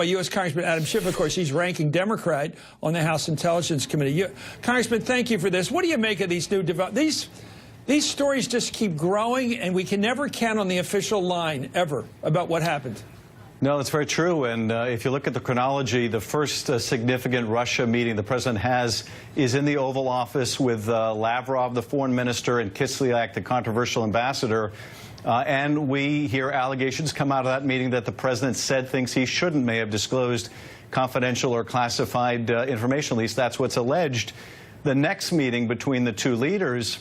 by U.S. Congressman Adam Schiff. Of course, he's ranking Democrat on the House Intelligence Committee. Congressman, thank you for this. What do you make of these new developments? These stories just keep growing, and we can never count on the official line, ever, about what happened. No, that's very true. And if you look at the chronology, the first significant Russia meeting the president has is in the Oval Office with Lavrov, the foreign minister, and Kislyak, the controversial ambassador. And we hear allegations come out of that meeting that the president said things he shouldn't, may have disclosed confidential or classified information. At least that's what's alleged. The next meeting between the two leaders,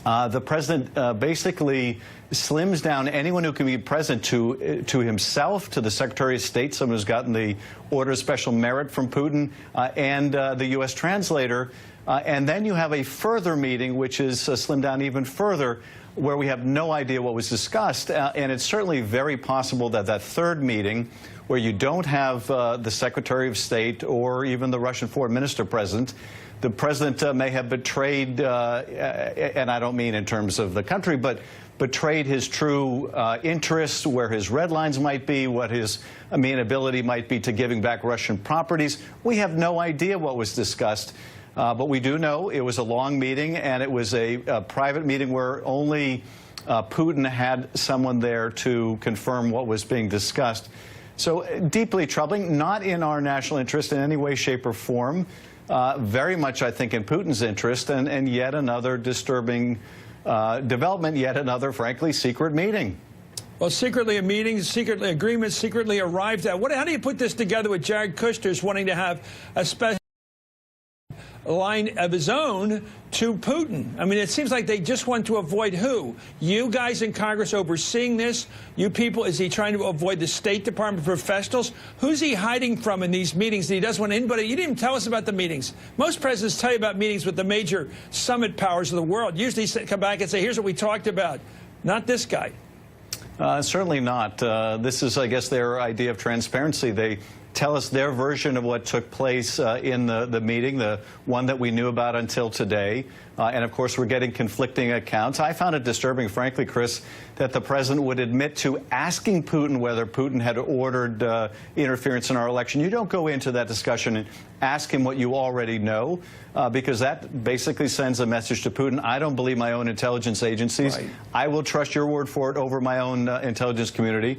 the president basically slims down anyone who can be present to himself, to the Secretary of State, someone who's gotten the Order of Special Merit from Putin, and the U.S. translator. And then you have a further meeting, which is slimmed down even further, where we have no idea what was discussed. And it's certainly very possible that that third meeting, where you don't have the Secretary of State or even the Russian foreign minister present, the president may have betrayed, and I don't mean in terms of the country, but betrayed his true interests, where his red lines might be, what his amenability might be to giving back Russian properties. We have no idea what was discussed, but we do know it was a long meeting, and it was a private meeting where only Putin had someone there to confirm what was being discussed. So deeply troubling, not in our national interest in any way, shape, or form. Very much, I think, in Putin's interest, and yet another disturbing development, yet another, frankly, secret meeting. Well, secretly a meeting, secretly agreements, secretly arrived at. How do you put this together with Jared Kushner's wanting to have a special line of his own to Putin? I mean, it seems like they just want to avoid who? You guys in Congress overseeing this? You people, is he trying to avoid the State Department professionals? Who's he hiding from in these meetings that he doesn't want anybody? You didn't even tell us about the meetings. Most presidents tell you about meetings with the major summit powers of the world. Usually come back and say, here's what we talked about. Not this guy. Certainly not. This is, I guess, their idea of transparency. They tell us their version of what took place in the meeting, the one that we knew about until today. And, of course, we're getting conflicting accounts. I found it disturbing, frankly, Chris, that the president would admit to asking Putin whether Putin had ordered interference in our election. You don't go into that discussion and ask him what you already know, because that basically sends a message to Putin. I don't believe my own intelligence agencies. Right. I will trust your word for it over my own intelligence community.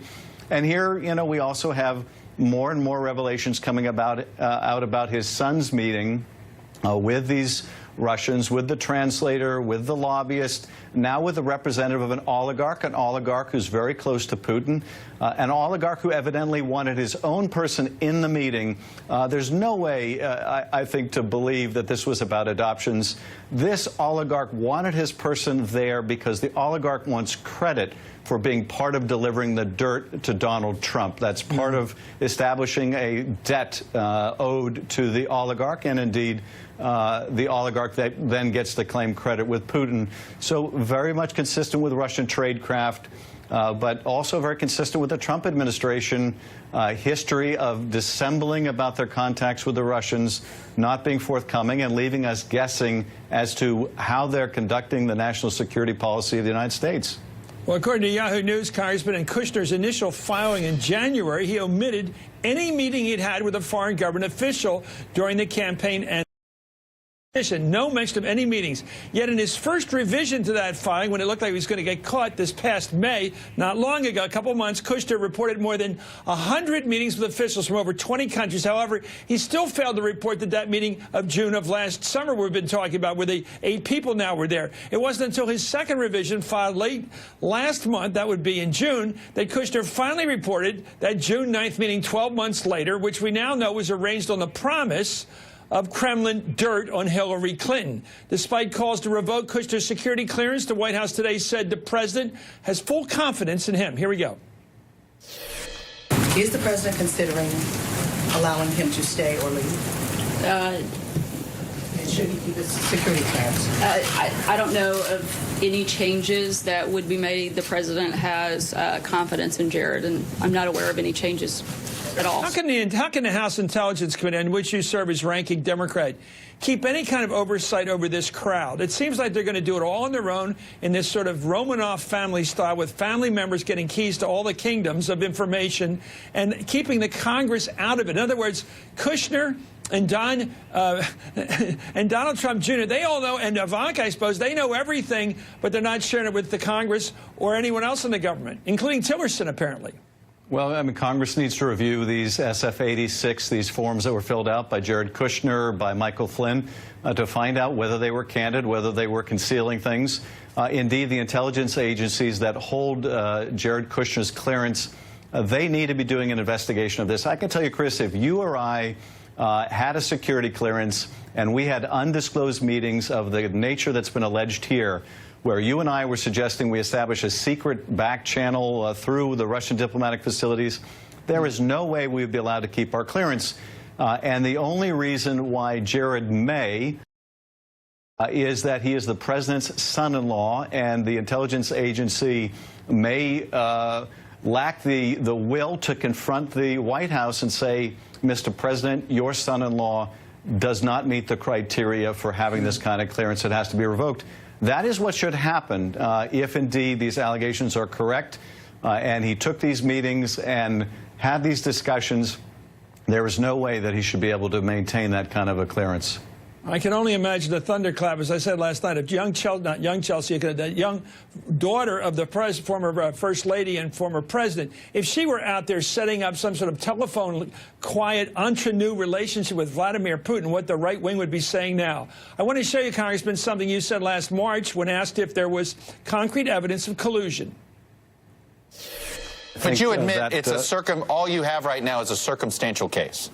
And here, you know, we also have more and more revelations coming out about his son's meeting with these Russians, with the translator, with the lobbyist, now with the representative of an oligarch who's very close to Putin, an oligarch who evidently wanted his own person in the meeting. There's no way, I think, to believe that this was about adoptions. This oligarch wanted his person there because the oligarch wants credit for being part of delivering the dirt to Donald Trump. That's part of establishing a debt owed to the oligarch, and indeed the oligarch that then gets to claim credit with Putin. So very much consistent with Russian tradecraft, but also very consistent with the Trump administration history of dissembling about their contacts with the Russians, not being forthcoming, and leaving us guessing as to how they're conducting the national security policy of the United States. Well, according to Yahoo News, Congressman, in Kushner's initial filing in January, he omitted any meeting he'd had with a foreign government official during the campaign and no mention of any meetings. Yet in his first revision to that filing, when it looked like he was going to get caught this past May, not long ago, a couple months, Kushner reported more than 100 meetings with officials from over 20 countries. However, he still failed to report that meeting of June of last summer we've been talking about, where the 8 people now were there. It wasn't until his second revision filed late last month, that would be in June, that Kushner finally reported that June 9th meeting 12 months later, which we now know was arranged on the promise of Kremlin dirt on Hillary Clinton. Despite calls to revoke Kushner's security clearance, the White House today said the president has full confidence in him. Here we go. Is the president considering allowing him to stay or leave? And should he keep his security clearance? I don't know of any changes that would be made. The president has confidence in Jared, and I'm not aware of any changes. at all. How can the House Intelligence Committee, in which you serve as ranking Democrat, keep any kind of oversight over this crowd? It seems like they're going to do it all on their own in this sort of Romanov family style, with family members getting keys to all the kingdoms of information and keeping the Congress out of it. In other words, Kushner and Donald Trump Jr., they all know, and Ivanka, I suppose, they know everything, but they're not sharing it with the Congress or anyone else in the government, including Tillerson, apparently. Well, I mean, Congress needs to review these SF-86, these forms that were filled out by Jared Kushner, by Michael Flynn, to find out whether they were candid, whether they were concealing things. Indeed, the intelligence agencies that hold Jared Kushner's clearance, they need to be doing an investigation of this. I can tell you, Chris, if you or I had a security clearance and we had undisclosed meetings of the nature that's been alleged here, where you and I were suggesting we establish a secret back channel through the Russian diplomatic facilities, there is no way we would be allowed to keep our clearance. And the only reason why Jared may is that he is the president's son-in-law, and the intelligence agency may lack the will to confront the White House and say, Mr. President, your son-in-law does not meet the criteria for having this kind of clearance. It has to be revoked. That is what should happen if indeed these allegations are correct, and he took these meetings and had these discussions. There is no way that he should be able to maintain that kind of a clearance. I can only imagine the thunderclap, as I said last night, if not young Chelsea, that young daughter of the former First Lady and former President, if she were out there setting up some sort of telephone, quiet, entre nous relationship with Vladimir Putin, what the right wing would be saying now. I want to show you, Congressman, something you said last March when asked if there was concrete evidence of collusion. But you admit it's all you have right now is a circumstantial case.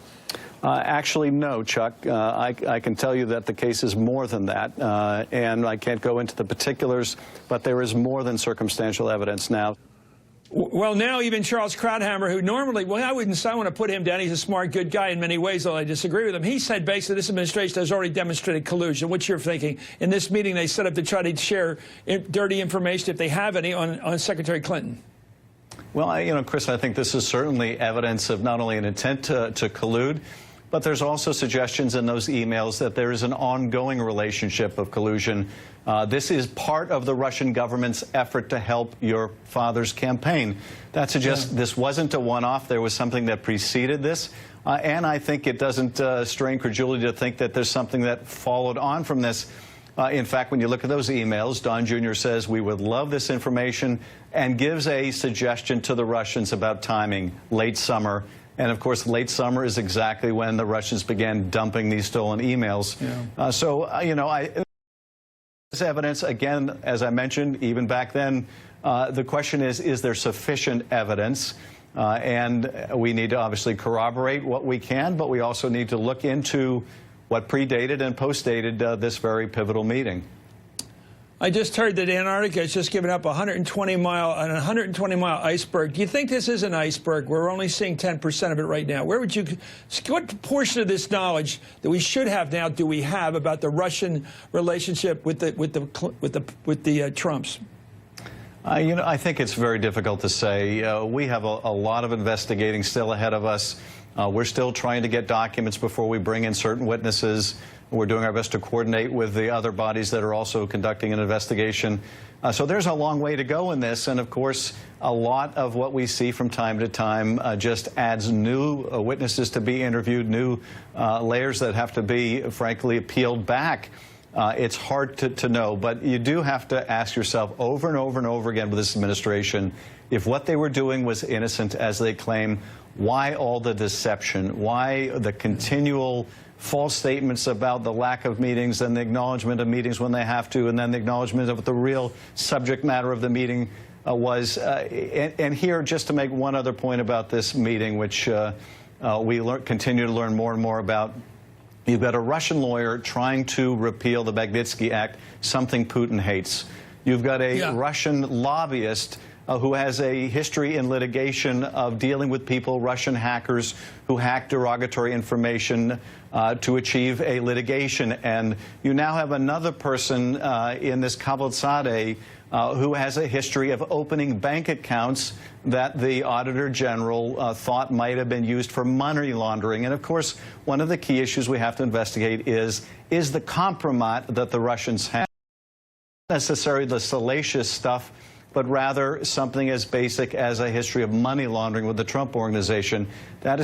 Actually, no, Chuck. I can tell you that the case is more than that, and I can't go into the particulars, but there is more than circumstantial evidence now. Well, now even Charles Krauthammer, who normally, well, I wouldn't say I want to put him down. He's a smart, good guy in many ways, although I disagree with him. He said basically this administration has already demonstrated collusion. What you're thinking? In this meeting, they set up to try to share dirty information, if they have any, on Secretary Clinton. Well, you know, Chris, I think this is certainly evidence of not only an intent to collude, but there's also suggestions in those emails that there is an ongoing relationship of collusion. This is part of the Russian government's effort to help your father's campaign. That suggests this wasn't a one-off. There was something that preceded this. And I think it doesn't strain credulity to think that there's something that followed on from this. In fact, when you look at those emails, Don Jr. says, we would love this information, and gives a suggestion to the Russians about timing, late summer. And, of course, late summer is exactly when the Russians began dumping these stolen emails. Yeah. You know, this evidence, again, as I mentioned, even back then, the question is there sufficient evidence? And we need to obviously corroborate what we can, but we also need to look into what predated and postdated this very pivotal meeting. I just heard that Antarctica has just given up a 120-mile iceberg. Do you think this is an iceberg? We're only seeing 10% of it right now. Where would you, what portion of this knowledge that we should have now do we have about the Russian relationship with the Trumps? You know, I think it's very difficult to say. We have a lot of investigating still ahead of us. We're still trying to get documents before we bring in certain witnesses. We're doing our best to coordinate with the other bodies that are also conducting an investigation. So there's a long way to go in this. And, of course, a lot of what we see from time to time just adds new witnesses to be interviewed, new layers that have to be, frankly, peeled back. It's hard to know, but you do have to ask yourself over and over and over again with this administration, if what they were doing was innocent, as they claim, why all the deception? Why the continual false statements about the lack of meetings and the acknowledgement of meetings when they have to, and then the acknowledgement of what the real subject matter of the meeting was? And here, just to make one other point about this meeting, which we continue to learn more and more about, you've got a Russian lawyer trying to repeal the Magnitsky Act, something Putin hates. You've got a Russian lobbyist who has a history in litigation of dealing with people, Russian hackers, who hack derogatory information to achieve a litigation. And you now have another person in this Kavalzadeh who has a history of opening bank accounts that the Auditor General thought might have been used for money laundering. And, of course, one of the key issues we have to investigate is the compromise that the Russians have. Not necessarily the salacious stuff, but rather something as basic as a history of money laundering with the Trump organization. That is